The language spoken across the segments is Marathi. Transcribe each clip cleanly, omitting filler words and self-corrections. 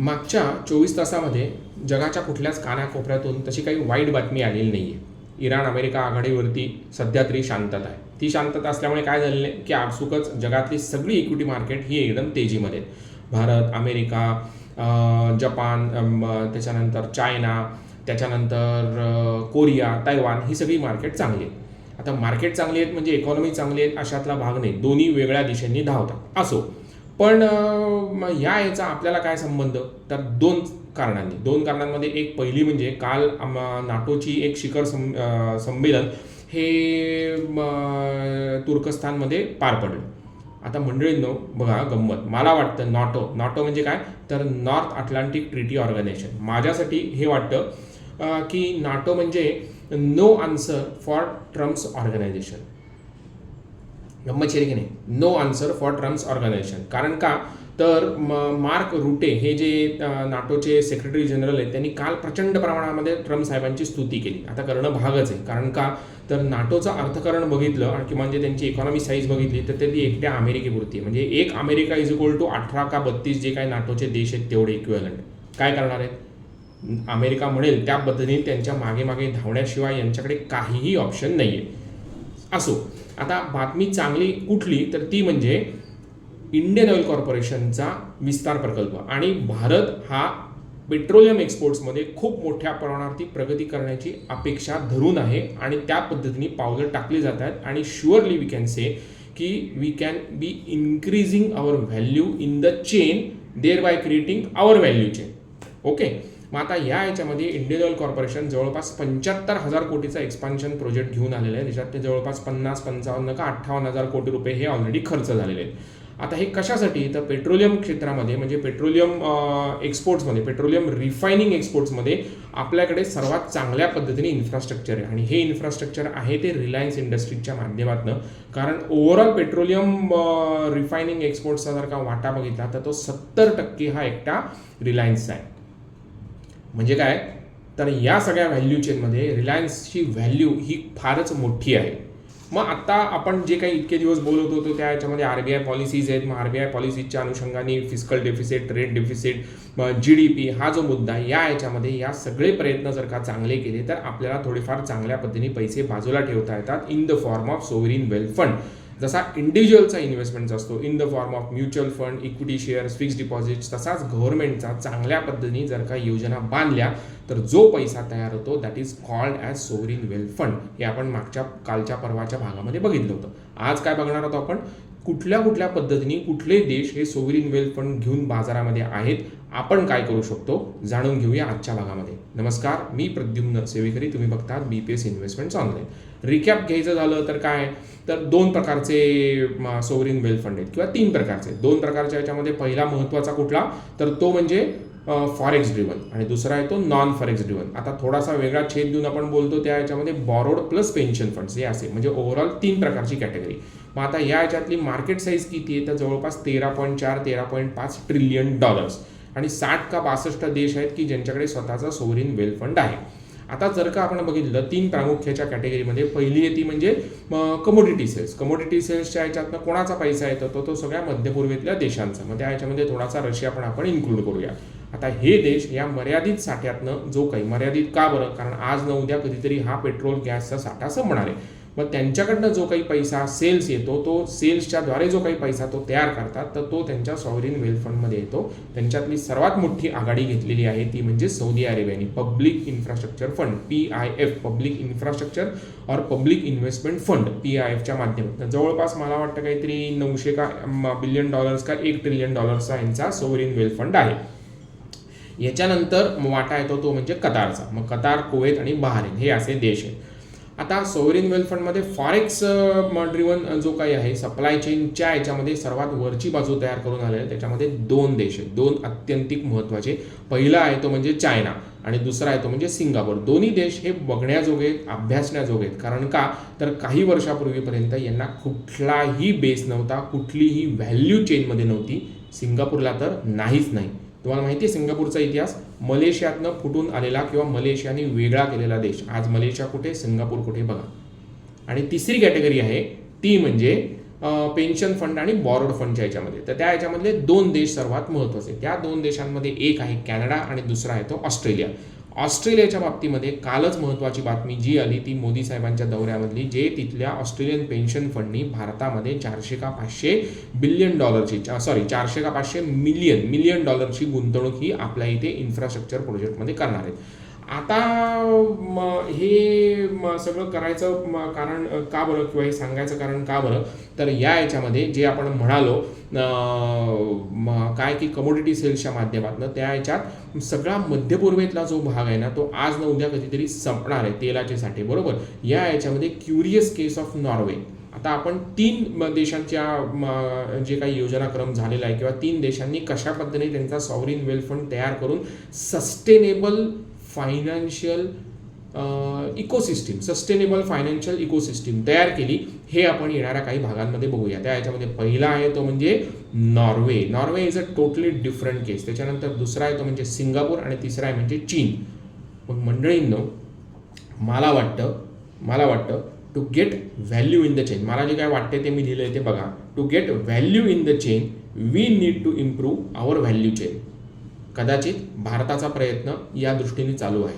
मागच्या 24 तासामध्ये जगाच्या कुठल्याच कानाकोपऱ्यातून तशी काही वाईट बातमी आलेली नाही आहे. इराण अमेरिका आघाडीवरती सध्या तरी शांतता आहे. ती शांतता असल्यामुळे काय झालेलं आहे की आपसुकच जगातली सगळी इक्विटी मार्केट ही एकदम तेजीमध्ये आहेत. भारत, अमेरिका, जपान, त्याच्यानंतर चायना, त्याच्यानंतर कोरिया, तैवान ही सगळी मार्केट चांगली आहेत. आता मार्केट चांगली आहेत म्हणजे इकॉनॉमी चांगली आहेत अशातला भाग नाही. दोन्ही वेगळ्या दिशेंनी धावतात. असो, पण याचा आपल्याला काय संबंध? तर दोन कारणांमध्ये एक पहिली म्हणजे काल नाटोची एक शिखर संमेलन हे तुर्कस्तानमध्ये पार पडलं. आता मंडळींनो बघा गंमत, मला वाटतं नाटो म्हणजे काय, तर नॉर्थ अटलांटिक ट्रीटी ऑर्गनायझेशन. माझ्यासाठी हे वाटतं की नाटो म्हणजे no answer for Trump's organisation. गंमतशीर की नाही? No answer for Trump's organisation. कारण का, तर मार्क रुटे हे जे नाटोचे सेक्रेटरी जनरल आहेत त्यांनी काल प्रचंड प्रमाणामध्ये ट्रम्प साहेबांची स्तुती केली. आता करणं भागच आहे. कारण का, तर नाटोचं अर्थकारण बघितलं आणि किंवा म्हणजे त्यांची इकॉनॉमी साईज बघितली तर ती एकट्या अमेरिकेपुरती आहे. म्हणजे एक अमेरिका इज इक्वल टू 18 का 32 जे काही नाटोचे देश आहेत तेवढे इक्विव्हलंट. काय करणार आहेत? अमेरिका म्हणेल त्या पद्धतीने त्यांच्या मागे मागे धावण्याशिवाय यांच्याकडे काहीही ऑप्शन नाही आहे. असो, आता बातमी चांगली कुठली, तर ती म्हणजे इंडियन ऑइल कॉर्पोरेशनचा विस्तार प्रकल्प. आणि भारत हा पेट्रोलियम एक्सपोर्ट्समध्ये खूप मोठ्या प्रमाणावरती प्रगती करण्याची अपेक्षा धरून आहे आणि त्या पद्धतीने पावलं टाकली जात आहेत. आणि शुअरली वी कॅन से की we can be increasing our value in the chain, thereby creating our value chain. Okay, मग आता याच्यामध्ये इंडियन ऑइल कॉर्पोरेशन जवळपास 75,000 कोटीचा एक्सपान्शन प्रोजेक्ट घेऊन आलेला आहे. त्याच्यात ते जवळपास 50-55 का 58,000 कोटी रुपये हे ऑलरेडी खर्च झालेले आहेत. आता हे कशासाठी? तर पेट्रोलियम क्षेत्रामध्ये म्हणजे पेट्रोलियम एक्सपोर्ट्समध्ये, पेट्रोलियम रिफायनिंग एक्सपोर्ट्समध्ये आपल्याकडे सर्वात चांगल्या पद्धतीने इन्फ्रास्ट्रक्चर आहे. आणि हे इन्फ्रास्ट्रक्चर आहे ते रिलायन्स इंडस्ट्रीजच्या माध्यमातून. कारण ओव्हरऑल पेट्रोलियम रिफायनिंग एक्सपोर्ट्सचा जर का वाटा बघितला तर तो 70% हा एकटा रिलायन्सचा आहे. म्हणजे काय, तर या सगळ्या व्हॅल्यू चेनमध्ये रिलायन्सची व्हॅल्यू ही फारच मोठी आहे. मग आता आपण जे काही इतके दिवस बोलत होतो त्या याच्यामध्ये RBI पॉलिसीज आहेत. मग RBI पॉलिसीजच्या अनुषंगाने fiscal deficit, trade deficit, GDP हा जो मुद्दा आहे, याच्यामध्ये या सगळे प्रयत्न जर का चांगले केले तर आपल्याला थोडेफार चांगल्या पद्धतीने पैसे बाजूला ठेवता येतात in the form of sovereign wealth fund. जसा इंडिव्हिज्युअलचा इन्व्हेस्टमेंट असतो in the form of mutual fund, equity shares, fixed deposits, तसाच गव्हर्नमेंटचा चांगल्या पद्धतीने जर का योजना बांधल्या तर जो पैसा तयार होतो that is called as sovereign wealth fund. हे आपण कालच्या परवाच्या भागामध्ये बघितलं होतं. आज काय बघणार आहोत आपण? कुठल्या पद्धतीने कुठले देश हे सोवरिन वेल्थ फंड घेऊन बाजारामध्ये आहेत, आपण काय करू शकतो जाणून घेऊया आजच्या भागामध्ये. नमस्कार, मी प्रद्युम्न सेवेकरी, तुम्ही बघतात BPS इन्व्हेस्टमेंट्स ऑनलाईन. रिकॅप घ्यायचं झालं तर काय, तर 2 प्रकारचे सोवरिन वेल्थ फंड आहेत किंवा 3 प्रकारचे. 2 प्रकारच्या याच्यामध्ये पहिला महत्त्वाचा कुठला, तर तो म्हणजे फॉरेक्स ड्रिव्हन आणि दुसरा आहे तो नॉन फॉरेक्स ड्रिव्हन. आता थोडासा वेगळा छेद देऊन आपण बोलतो त्या याच्यामध्ये बॉरोड प्लस पेन्शन फंड्स हे असे, म्हणजे ओव्हरऑल 3 प्रकारची कॅटेगरी. मग आता या याच्यातली मार्केट साईज किती आहे, तर जवळपास 13.5 ट्रिलियन डॉलर्स. आणि 60 का 62 देश आहेत की ज्यांच्याकडे स्वतःचा सोवरिन वेल्थ फंड आहे. आता जर का आपण बघितलं 3 प्रामुख्याच्या कॅटेगरीमध्ये, पहिली आहे ती म्हणजे कमोडिटी सेल्स. कमोडिटी सेल्सच्या याच्यातनं कोणाचा पैसा येतो, तो सगळ्या मध्यपूर्वेतल्या देशांचा. मग त्या याच्यामध्ये थोडासा रशिया पण आपण इन्क्लूड करूया. आता हे देश या मर्यादित साठ्यातनं जो काही, मर्यादित का बरं, कारण आज न उद्या कधीतरी हा पेट्रोल गॅसचा साठा संपणार आहे. मग त्यांच्याकडनं जो काही पैसा सेल्स येतो, तो सेल्सच्याद्वारे जो काही पैसा तो तयार करतात तर तो त्यांच्या सॉव्हरिन वेल्थ फंडमध्ये येतो. त्यांच्यातली सर्वात मोठी आघाडी घेतलेली आहे ती म्हणजे सौदी अरेबियाने public infrastructure fund PIF, public infrastructure और पब्लिक इन्व्हेस्टमेंट फंड PIFच्या माध्यमातून जवळपास मला वाटतं काहीतरी 900 का बिलियन डॉलर्स का 1 ट्रिलियन डॉलर्सचा यांचा सॉव्हरिन वेल्थ फंड आहे. याच्यानंतर वाटा येतो तो म्हणजे कतारचा. मग कतार, कुवेत आणि बहारीन हे असे देश आहेत. आता सॉव्हरिन वेल्थ फंडमध्ये फॉरेक्स ड्रिव्हन जो काही आहे सप्लाय चेनच्या याच्यामध्ये सर्वात वरची बाजू तयार करून आलेले, त्याच्यामध्ये 2 देश आहेत, 2 अत्यंतिक महत्त्वाचे. पहिला आहे तो म्हणजे चायना आणि दुसरा आहे तो म्हणजे सिंगापूर. दोन्ही देश हे बघण्याजोगे आहेत, अभ्यासण्याजोगे आहेत. कारण का, तर काही वर्षापूर्वीपर्यंत यांना कुठलाही बेस नव्हता, कुठलीही व्हॅल्यू चेनमध्ये नव्हती. सिंगापूरला तर नाहीच नाही. तुम्हाला माहिती आहे सिंगापूरचा इतिहास, मलेशियातनं फुटून आलेला किंवा मलेशियाने वेगळा केलेला देश. आज मलेशिया कुठे, सिंगापूर कुठे बघा. आणि तिसरी कॅटेगरी आहे ती म्हणजे पेन्शन फंड आणि बॉरोड फंडच्या याच्यामध्ये. तर त्या याच्यामधले 2 देश सर्वात महत्त्वाचे. त्या 2 देशांमध्ये एक आहे कॅनडा आणि दुसरा आहे तो ऑस्ट्रेलिया. ऑस्ट्रेलियाच्या बाबतीमध्ये कालच महत्त्वाची बातमी जी आली ती मोदी साहेबांच्या दौऱ्यामधली, जे तिथल्या ऑस्ट्रेलियन पेन्शन फंडनी भारतामध्ये 400 का 500 बिलियन डॉलरची 400 का 500 मिलियन डॉलरची गुंतवणूक ही आपल्या इथे इन्फ्रास्ट्रक्चर प्रोजेक्टमध्ये करणार आहेत. आता हे सगळं करायचं कारण का बरं, किंवा हे सांगायचं कारण का बरं, तर या याच्यामध्ये जे आपण म्हणालो काय की कमोडिटी सेल्सच्या माध्यमातून त्या याच्यात सगळा मध्यपूर्वेतला जो भाग आहे ना तो आज न उद्या कधीतरी संपणार आहे तेलाचे साठे, बरोबर. या याच्यामध्ये क्युरियस केस ऑफ नॉर्वे. आता आपण 3 देशांच्या जे काही योजनाक्रम झालेला आहे किंवा 3 देशांनी कशा पद्धतीने त्यांचा सॉव्हरीन वेल्थ फंड तयार करून sustainable financial sustainable financial ecosystem तयार केली, हे आपण येणाऱ्या काही भागांमध्ये बघूया. त्या याच्यामध्ये पहिला आहे तो म्हणजे Norway. Norway is a totally different case. त्याच्यानंतर दुसरा आहे तो म्हणजे सिंगापूर आणि तिसरा आहे म्हणजे चीन. मग मंडळींनो, मला वाटतं to get value in the chain, मला जे काय वाटते ते मी लिहिलं आहे ते बघा. To get value in the chain we need to improve our value chain. कदाचित भारताचा प्रयत्न या दृष्टीने चालू आहे.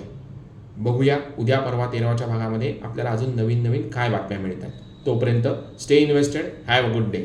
बघूया उद्या परवा 13व्या भागामध्ये आपल्याला अजून नवीन काय बातम्या मिळतात. तोपर्यंत stay invested. Have a good day.